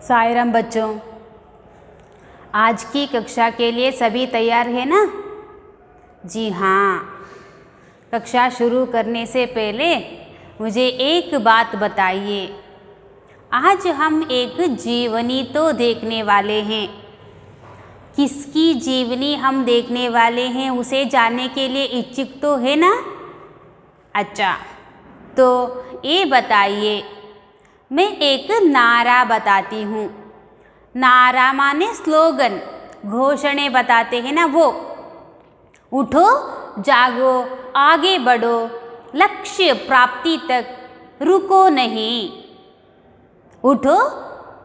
साई राम बच्चों, आज की कक्षा के लिए सभी तैयार है ना? जी हाँ। कक्षा शुरू करने से पहले मुझे एक बात बताइए। आज हम एक जीवनी तो देखने वाले हैं। किसकी जीवनी हम देखने वाले हैं उसे जानने के लिए इच्छुक तो है ना? अच्छा, तो ये बताइए, मैं एक नारा बताती हूँ। नारा माने स्लोगन, घोषणे बताते हैं ना वो। उठो, जागो, आगे बढ़ो, लक्ष्य प्राप्ति तक रुको नहीं। उठो,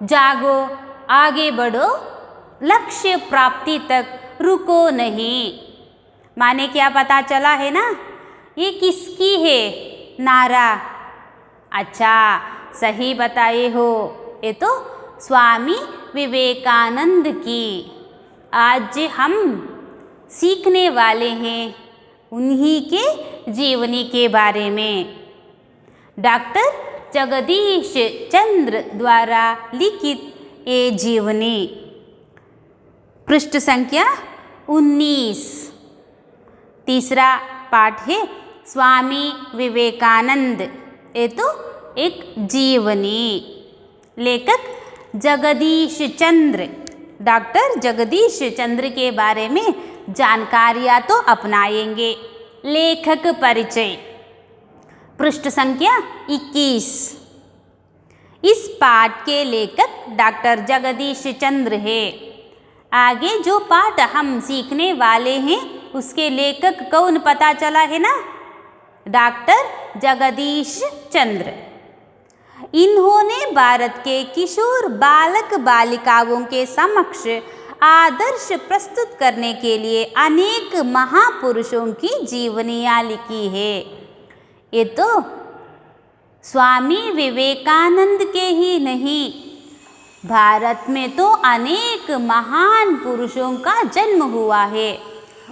जागो, आगे बढ़ो, लक्ष्य प्राप्ति तक रुको नहीं। माने क्या पता चला है ना? ये किसकी है नारा? अच्छा, सही बताए हो, ये तो स्वामी विवेकानंद की। आज हम सीखने वाले हैं उन्हीं के जीवनी के बारे में। डॉक्टर जगदीश चंद्र द्वारा लिखित ये जीवनी। पृष्ठ संख्या 19। तीसरा पाठ है स्वामी विवेकानंद। ये तो एक जीवनी। लेखक जगदीश चंद्र, डॉक्टर जगदीश चंद्र के बारे में जानकारियाँ तो अपनाएंगे। लेखक परिचय, पृष्ठ संख्या 21। इस पाठ के लेखक डॉक्टर जगदीश चंद्र है। आगे जो पाठ हम सीखने वाले हैं उसके लेखक कौन पता चला है ना? डॉक्टर जगदीश चंद्र। इन्होंने भारत के किशोर बालक बालिकाओं के समक्ष आदर्श प्रस्तुत करने के लिए अनेक महापुरुषों की जीवनियाँ लिखी है। ये तो स्वामी विवेकानंद के ही नहीं, भारत में तो अनेक महान पुरुषों का जन्म हुआ है।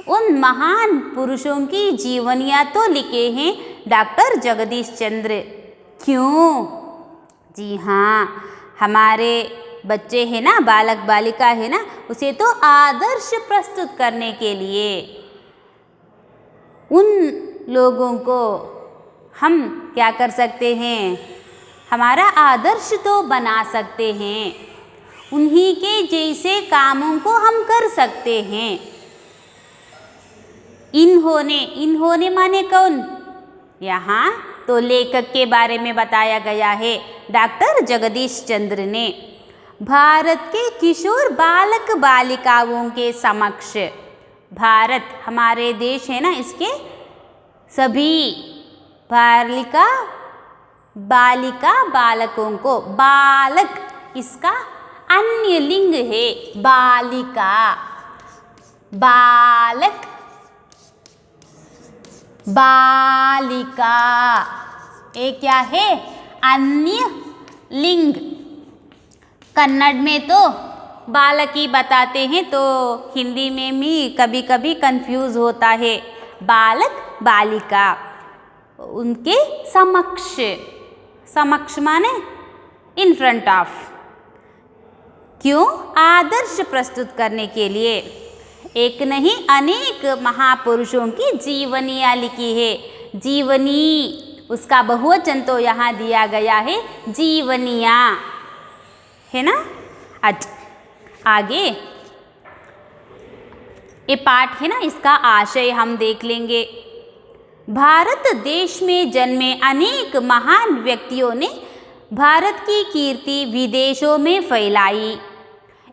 उन महान पुरुषों की जीवनियाँ तो लिखे हैं डॉक्टर जगदीश चंद्र। क्यों? जी हाँ, हमारे बच्चे हैं ना, बालक बालिका है ना, उसे तो आदर्श प्रस्तुत करने के लिए उन लोगों को हम क्या कर सकते हैं? हमारा आदर्श तो बना सकते हैं। उन्हीं के जैसे कामों को हम कर सकते हैं। इन्होंने माने कौन? यहाँ तो लेखक के बारे में बताया गया है। डॉक्टर जगदीश चंद्र ने भारत के किशोर बालक बालिकाओं के समक्ष, भारत हमारे देश है ना, इसके सभी बालिका बालकों को, बालक इसका अन्य लिंग है, बालिका, बालक, बालिका, ये क्या है? अन्य लिंग। कन्नड़ में तो बालक ही बताते हैं, तो हिंदी में भी कभी कभी कंफ्यूज होता है। बालक बालिका, उनके समक्ष, समक्ष माने इन फ्रंट ऑफ। क्यों? आदर्श प्रस्तुत करने के लिए। एक नहीं, अनेक महापुरुषों की जीवनियाँ लिखी है। जीवनी, उसका बहुवचन तो यहाँ दिया गया है, जीवनियाँ, है ना? अच्छा, आगे ये पाठ है ना, इसका आशय हम देख लेंगे। भारत देश में जन्मे अनेक महान व्यक्तियों ने भारत की कीर्ति विदेशों में फैलाई।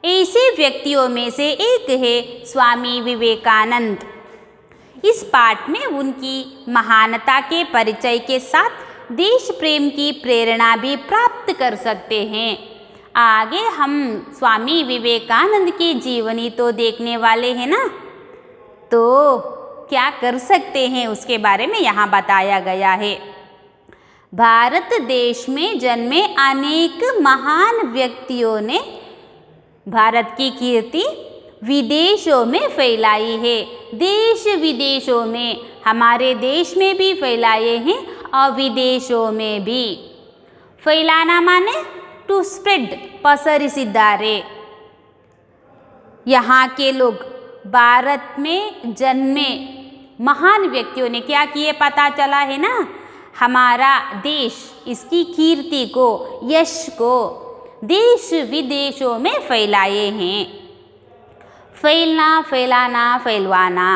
ऐसे व्यक्तियों में से एक है स्वामी विवेकानंद। इस पाठ में उनकी महानता के परिचय के साथ देश प्रेम की प्रेरणा भी प्राप्त कर सकते हैं। आगे हम स्वामी विवेकानंद की जीवनी तो देखने वाले हैं ना, तो क्या कर सकते हैं उसके बारे में यहाँ बताया गया है। भारत देश में जन्मे अनेक महान व्यक्तियों ने भारत की कीर्ति विदेशों में फैलाई है। देश विदेशों में, हमारे देश में भी फैलाए हैं और विदेशों में भी। फैलाना माने टू ಸ್ಪ್ರೆಡ್ ಪಸರಿಸಿದ್ದಾರೆ. यहाँ के लोग भारत में जन्मे महान व्यक्तियों ने क्या किए पता चला है ना, हमारा देश इसकी कीर्ति को, यश को देश विदेशों में फैलाए हैं. फैलना, फैलाना, फैलवाना,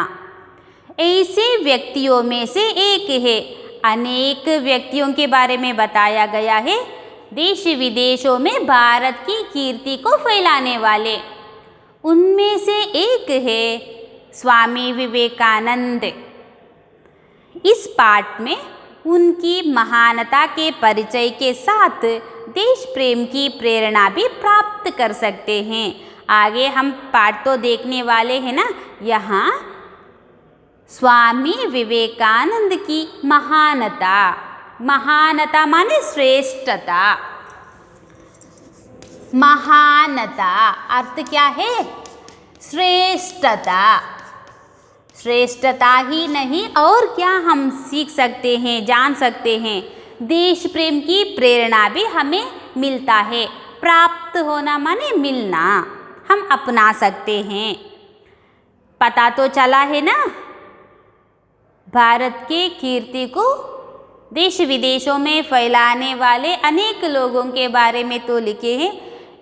ऐसे व्यक्तियों में से एक है. अनेक व्यक्तियों के बारे में बताया गया है देश विदेशों में भारत की कीर्ति को फैलाने वाले. उनमें से एक है स्वामी विवेकानंद. इस पाठ में उनकी महानता के परिचय के साथ देश प्रेम की प्रेरणा भी प्राप्त कर सकते हैं. आगे हम पाठ तो देखने वाले हैं ना. यहाँ स्वामी विवेकानंद की महानता, महानता माने श्रेष्ठता. महानता अर्थ क्या है? श्रेष्ठता. श्रेष्ठता ही नहीं और क्या हम सीख सकते हैं, जान सकते हैं. देश प्रेम की प्रेरणा भी हमें मिलता है. प्राप्त होना माने मिलना, हम अपना सकते हैं. पता तो चला है ना, भारत के कीर्ति को देश विदेशों में फैलाने वाले अनेक लोगों के बारे में तो लिखे हैं.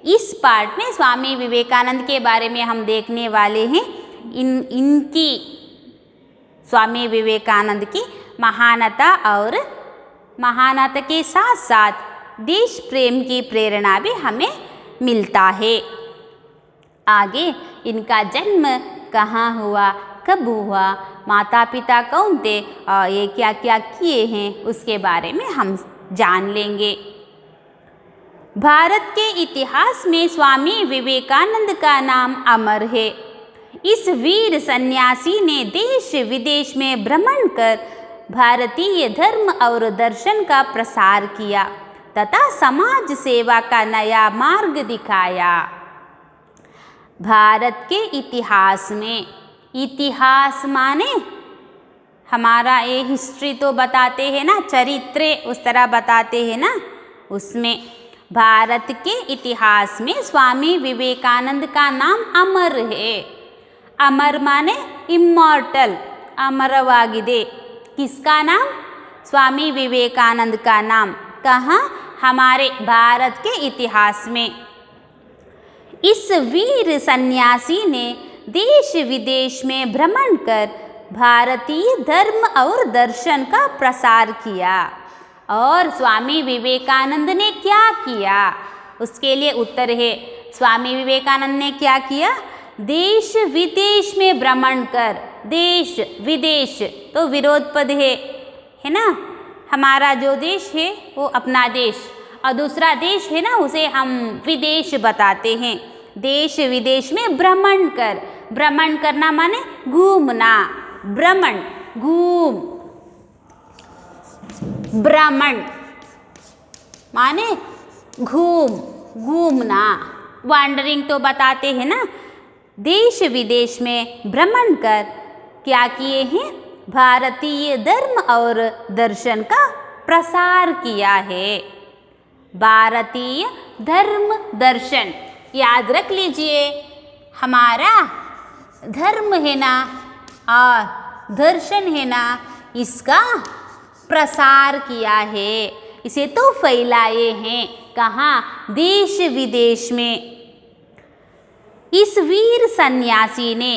इस पाठ में स्वामी विवेकानंद के बारे में हम देखने वाले हैं. इनकी स्वामी विवेकानंद की महानता और महानता के साथ साथ देश प्रेम की प्रेरणा भी हमें मिलता है. आगे इनका जन्म कहाँ हुआ, कब हुआ, माता पिता कौन थे और ये क्या क्या किए हैं, उसके बारे में हम जान लेंगे. भारत के इतिहास में स्वामी विवेकानंद का नाम अमर है. इस वीर सन्यासी ने देश विदेश में भ्रमण कर भारतीय धर्म और दर्शन का प्रसार किया तथा समाज सेवा का नया मार्ग दिखाया. भारत के इतिहास में, इतिहास माने हमारा ये हिस्ट्री तो बताते हैं ना, चरित्र उस तरह बताते हैं ना, उसमें भारत के इतिहास में स्वामी विवेकानंद का नाम अमर है. अमर माने इमॉर्टल, अमरवागिदे. किसका नाम? स्वामी विवेकानंद का नाम. कहाँ? हमारे भारत के इतिहास में. इस वीर सन्यासी ने देश विदेश में भ्रमण कर भारतीय धर्म और दर्शन का प्रसार किया. और स्वामी विवेकानंद ने क्या किया? उसके लिए उत्तर है, स्वामी विवेकानंद ने क्या किया? देश विदेश में भ्रमण कर. देश विदेश तो विरोध पद है ना. हमारा जो देश है वो अपना देश, और दूसरा देश है ना उसे हम विदेश बताते हैं. देश विदेश में भ्रमण कर. भ्रमण करना माने घूमना. भ्रमण, घूम. भ्रमण माने घूम, घूमना. वॉन्डरिंग तो बताते हैं ना. देश विदेश में भ्रमण कर क्या किए हैं? भारतीय धर्म और दर्शन का प्रसार किया है. भारतीय धर्म दर्शन याद रख लीजिए. हमारा धर्म है ना और दर्शन है ना, इसका प्रसार किया है, इसे तो फैलाए हैं. कहाँ? देश विदेश में. इस वीर सन्यासी ने,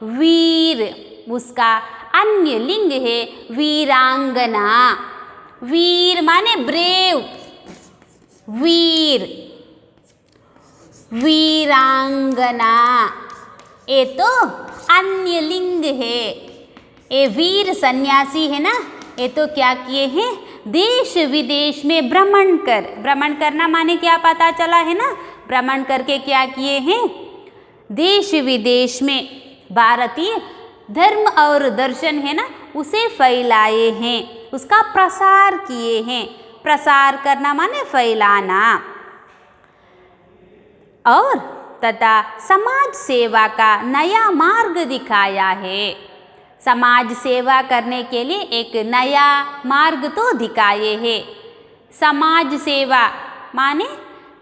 वीर उसका अन्य लिंग है वीरांगना. वीर माने ब्रेव, वीर. वीरांगना ये तो अन्य लिंग है. ये वीर सन्यासी है ना, ये तो क्या किए हैं? देश विदेश में भ्रमण कर. भ्रमण करना माने क्या पता चला है ना. भ्रमण करके क्या किए हैं? देश विदेश में भारतीय धर्म और दर्शन है ना उसे फैलाए हैं, उसका प्रसार किए हैं. प्रसार करना माने फैलाना. और तथा समाज सेवा का नया मार्ग दिखाया है. समाज सेवा करने के लिए एक नया मार्ग तो दिखाए है. समाज सेवा माने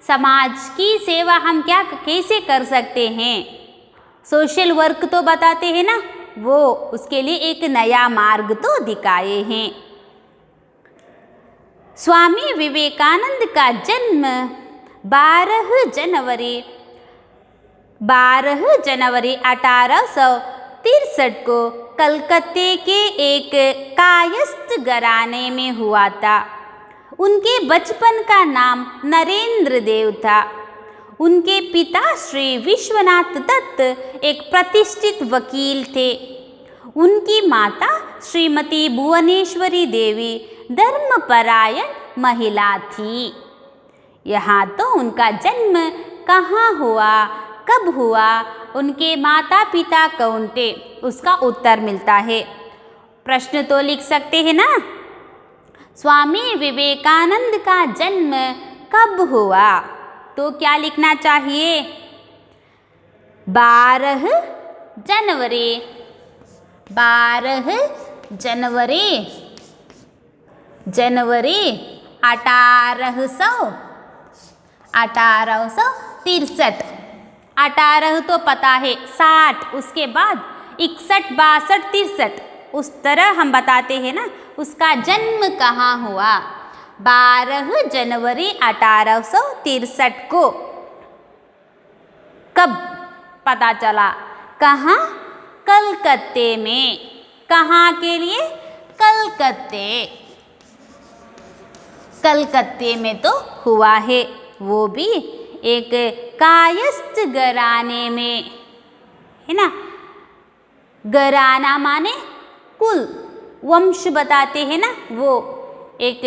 समाज की सेवा हम क्या कैसे कर सकते हैं, सोशल वर्क तो बताते हैं ना, वो उसके लिए एक नया मार्ग तो दिखाए हैं। स्वामी विवेकानंद का जन्म 12 जनवरी 1863 को कलकत्ते के एक कायस्थ घराने में हुआ था। उनके बचपन का नाम नरेंद्र देव था। उनके पिता श्री विश्वनाथ दत्त एक प्रतिष्ठित वकील थे। उनकी माता श्रीमती भुवनेश्वरी देवी धर्मपरायण महिला थी। यहाँ तो उनका जन्म कहाँ हुआ, कब हुआ, उनके माता पिता कौन थे, उसका उत्तर मिलता है। प्रश्न तो लिख सकते हैं ना, स्वामी विवेकानंद का जन्म कब हुआ, तो क्या लिखना चाहिए? 12 जनवरी 1863। 18 तो पता है, 60 उसके बाद 61, 62, 63 उस तरह हम बताते हैं ना, उसका जन्म कहाँ हुआ? 12 जनवरी 1863 को। कब पता चला? कहाँ? कलकत्ते में। कहाँ के लिए? कलकत्ते में तो हुआ है, वो भी एक कायस्थ घराने में, है ना। घराना माने कुल, वंश बताते हैं ना, वो एक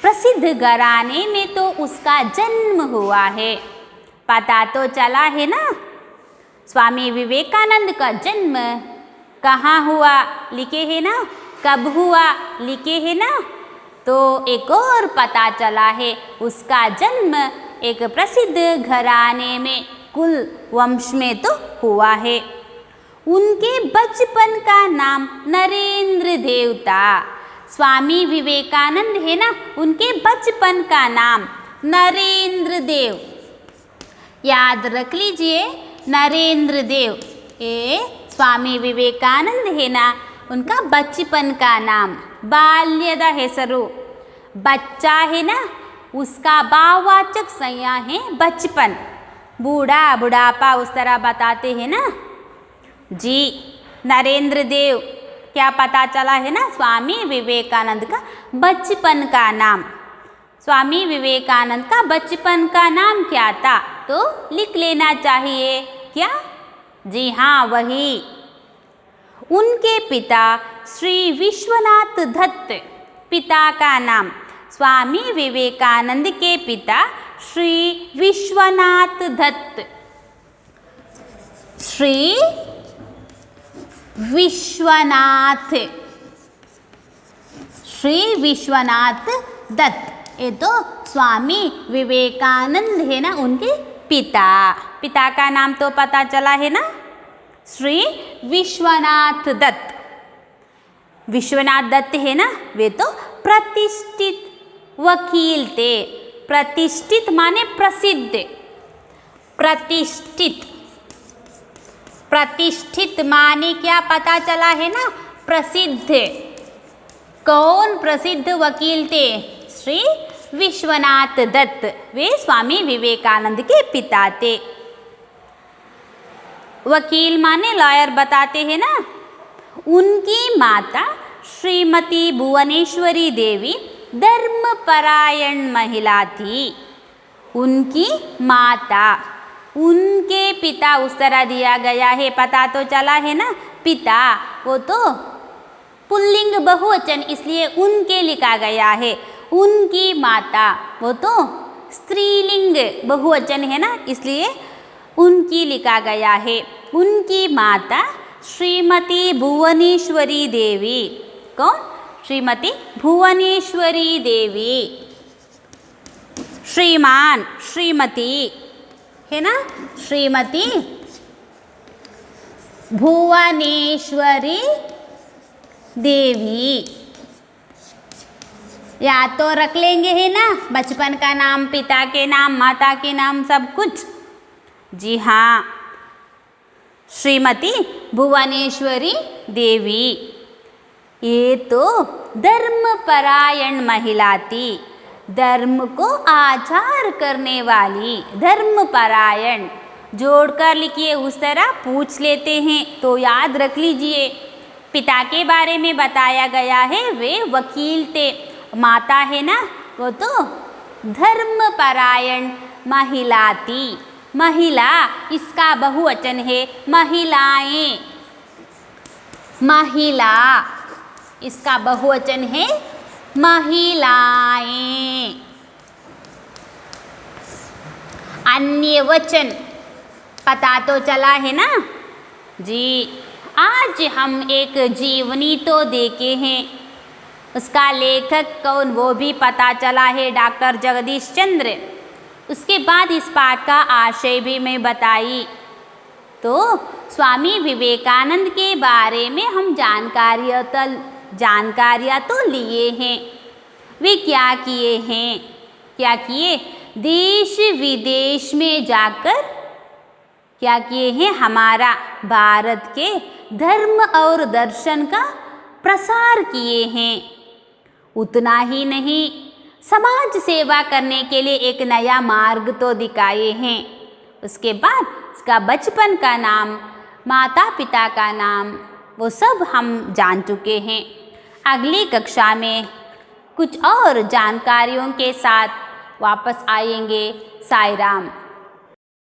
प्रसिद्ध घराने में तो उसका जन्म हुआ है। पता तो चला है ना। स्वामी विवेकानंद का जन्म कहाँ हुआ लिखे है ना, कब हुआ लिखे है ना, तो एक और पता चला है, उसका जन्म एक प्रसिद्ध घराने में, कुल वंश में तो हुआ है। उनके बचपन का नाम नरेंद्र देव था। स्वामी विवेकानंद है ना, उनके बचपन का नाम नरेंद्र देव, याद रख लीजिए, नरेंद्र देव। ये स्वामी विवेकानंद है ना, उनका बचपन का नाम, बाल्यದ ಹೆಸರು, बच्चा है ना, उसका भाववाचक संज्ञा है बचपन। बूढ़ा, बुढ़ापा उस तरह बताते हैं ना जी। नरेंद्र देव क्या पता चला है ना, स्वामी विवेकानंद का बचपन का नाम। स्वामी विवेकानंद का बचपन का नाम क्या था, तो लिख लेना चाहिए। क्या? जी हाँ, वही। उनके पिता श्री विश्वनाथ दत्त, पिता का नाम, स्वामी विवेकानंद के पिता श्री विश्वनाथ दत्त, श्री विश्वनाथ दत्त, ये तो स्वामी विवेकानंद है ना, उनके पिता का नाम तो पता चला है ना, श्री विश्वनाथ दत्त। विश्वनाथ दत्त है ना, वे तो प्रतिष्ठित वकील थे। प्रतिष्ठित माने प्रसिद्ध, प्रतिष्ठित माने क्या पता चला है ना, प्रसिद्ध। कौन प्रसिद्ध वकील थे? श्री विश्वनाथ दत्त, वे स्वामी विवेकानंद के पिता थे। वकील माने लॉयर बताते हैं ना। उनकी माता श्रीमती भुवनेश्वरी देवी धर्मपरायण महिला थी। उनकी माता, उनके पिता उस तरह दिया गया है, पता तो चला है ना, पिता, वो तो पुल्लिंग बहुवचन इसलिए उनके लिखा गया है। उनकी माता, वो तो स्त्रीलिंग बहुवचन है ना, इसलिए उनकी लिखा गया है। उनकी माता श्रीमती भुवनेश्वरी देवी, कौन? श्रीमती भुवनेश्वरी देवी। श्रीमान, श्रीमती है ना, श्रीमती भुवनेश्वरी देवी, याद तो रख लेंगे है ना, बचपन का नाम, पिता के नाम, माता के नाम, सब कुछ। जी हाँ, श्रीमती भुवनेश्वरी देवी। ये तो धर्मपरायण महिला थी, धर्म को आचार करने वाली, धर्मपरायण। जोड़कर लिखिए, उस तरह पूछ लेते हैं तो याद रख लीजिए। पिता के बारे में बताया गया है, वे वकील थे। माता है ना, वो तो धर्मपरायण महिला थी। महिला इसका बहुवचन है महिलाएं। महिला इसका बहुवचन है महिलाएं। अन्य वचन पता तो चला है ना जी। आज हम एक जीवनी तो देखे हैं, उसका लेखक कौन वो भी पता चला है, डॉक्टर जगदीश चंद्र। उसके बाद इस पाठ का आशय भी मैं बताई। तो स्वामी विवेकानंद के बारे में हम जानकारियाँ तो लिए हैं। वे क्या किए हैं, क्या किए, देश विदेश में जाकर क्या किए हैं, हमारा भारत के धर्म और दर्शन का प्रसार किए हैं। उतना ही नहीं, समाज सेवा करने के लिए एक नया मार्ग तो दिखाए हैं। उसके बाद उसका बचपन का नाम, माता पिता का नाम, वो सब हम जान चुके हैं। अगली कक्षा में कुछ और जानकारियों के साथ वापस आएंगे। साई राम।